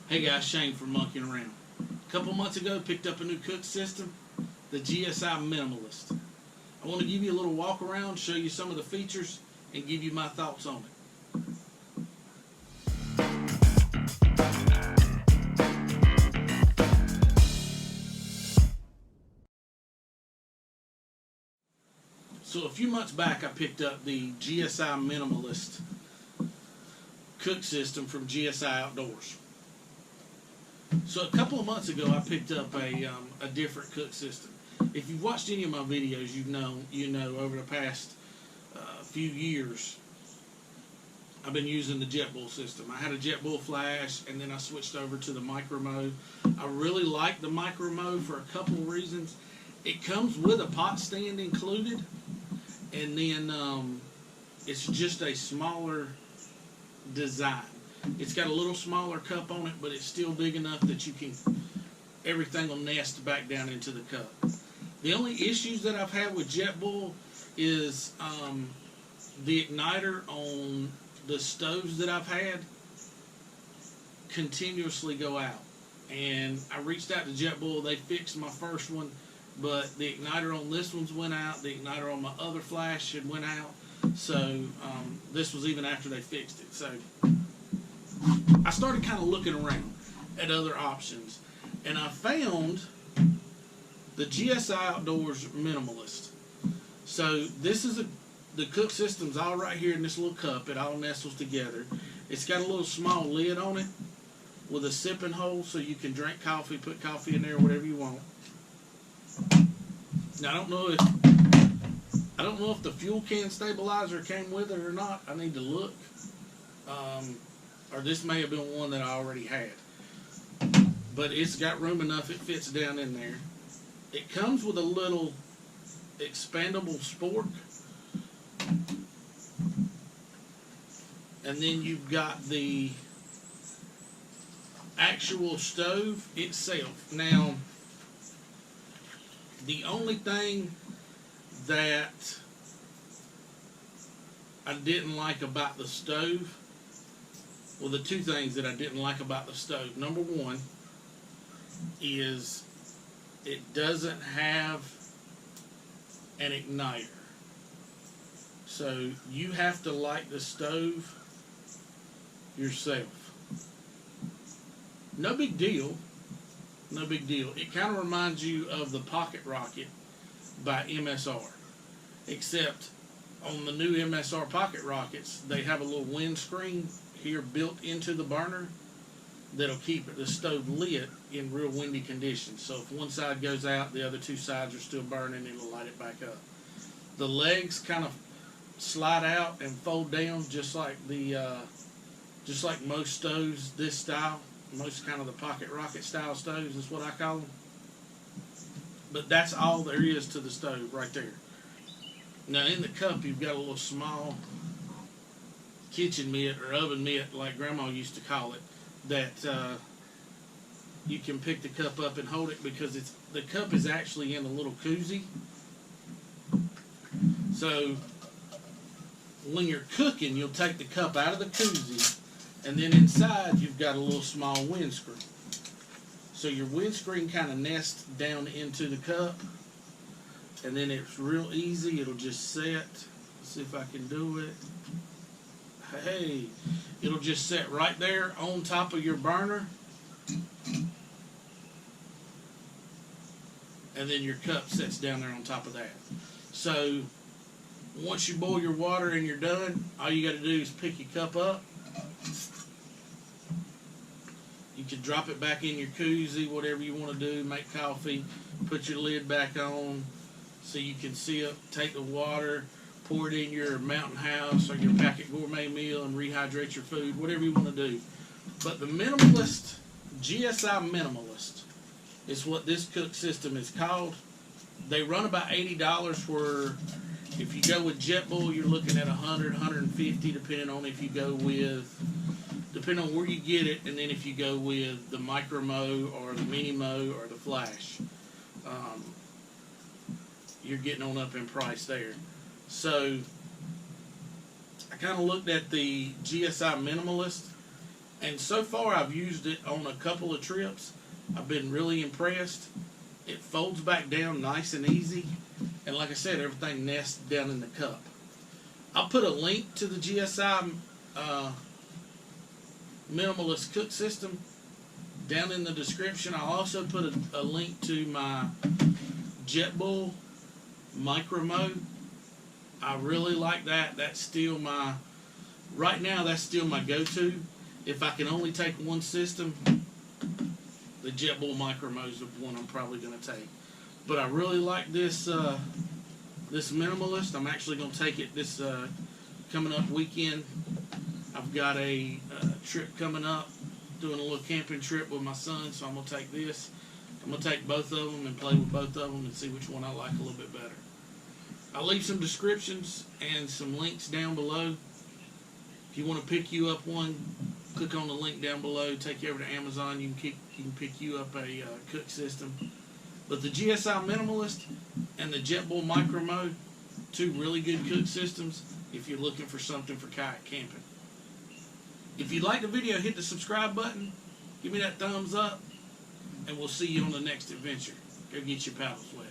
Hey guys, Shane from Monkeying Around. A couple months ago, picked up a new cook system, the GSI Minimalist. I want to give you a little walk around, show you some of the features, and give you my thoughts on it. So a few months back, I picked up the GSI Minimalist cook system from GSI Outdoors. So a couple of months ago, I picked up a different cook system. If you've watched any of my videos, you know over the past few years, I've been using the Jetboil system. I had a Jetboil flash, and then I switched over to the micro mode. I really like the micro mode for a couple of reasons. It comes with a pot stand included, and then it's just a smaller design. It's got a little smaller cup on it, but it's still big enough that everything will nest back down into the cup. The only issues that I've had with Jetboil is the igniter on the stoves that I've had continuously go out. And I reached out to Jetboil, they fixed my first one, but the igniter on this one's went out, the igniter on my other flash had went out, so this was even after they fixed it. So I started kind of looking around at other options, and I found the GSI Outdoors Minimalist. So this is the cook system's all right here in this little cup. It all nestles together. It's got a little small lid on it with a sipping hole, so you can drink coffee, put coffee in there, whatever you want. Now I don't know if the fuel can stabilizer came with it or not. I need to look. Or this may have been one that I already had. But it's got room enough, it fits down in there. It comes with a little expandable spork. And then you've got the actual stove itself. Now, the only thing that I didn't like about the stove, well, the two things that I didn't like about the stove, number one is it doesn't have an igniter. So you have to light the stove yourself. No big deal. No big deal. It kind of reminds you of the Pocket Rocket by MSR. Except on the new MSR Pocket Rockets, they have a little windscreen here built into the burner that'll keep the stove lit in real windy conditions. So if one side goes out, the other two sides are still burning, it'll light it back up. The legs kind of slide out and fold down just like most stoves this style. Most kind of the Pocket Rocket style stoves is what I call them. But that's all there is to the stove right there. Now in the cup you've got a little small kitchen mitt or oven mitt, like Grandma used to call it, that you can pick the cup up and hold it, because the cup is actually in a little koozie. So when you're cooking, you'll take the cup out of the koozie, and then inside you've got a little small windscreen. So your windscreen kind of nests down into the cup, and then it's real easy. It'll just set. Let's see if I can do it. Hey, it'll just set right there on top of your burner, and then your cup sets down there on top of that. So once you boil your water and you're done, all you got to do is pick your cup up. You can drop it back in your koozie, whatever you want to do, make coffee, put your lid back on so you can sip, take the water, pour it in your Mountain House or your packet gourmet meal and rehydrate your food, whatever you want to do. But the Minimalist, GSI Minimalist, is what this cook system is called. They run about $80, where if you go with Jetboil, you're looking at $100, $150, depending on where you get it, and then if you go with the micro mode or the mini mode or the flash, you're getting on up in price there. So I kind of looked at the GSI Minimalist, And so far I've used it on a couple of trips. I've been really impressed. It folds back down nice and easy. And like I said, everything nests down in the cup. I'll put a link to the GSI Minimalist cook system down in the description. I'll also put a link to my Jetboil micro mode. I really like that. That's still my, right now that's still my go-to. If I can only take one system, the Jetboil micro mode is the one I'm probably going to take. But I really like this this Minimalist. I'm actually going to take it this coming up weekend. I've got a trip coming up, doing a little camping trip with my son, so I'm going to take this. I'm going to take both of them and play with both of them and see which one I like a little bit better. I'll leave some descriptions and some links down below. If you want to pick you up one, click on the link down below, take you over to Amazon. You can pick you up a cook system. But the GSI Minimalist and the Jetboil Micro Mode, two really good cook systems if you're looking for something for kayak camping. If you like the video, hit the subscribe button, give me that thumbs up, and we'll see you on the next adventure. Go get your paddles wet.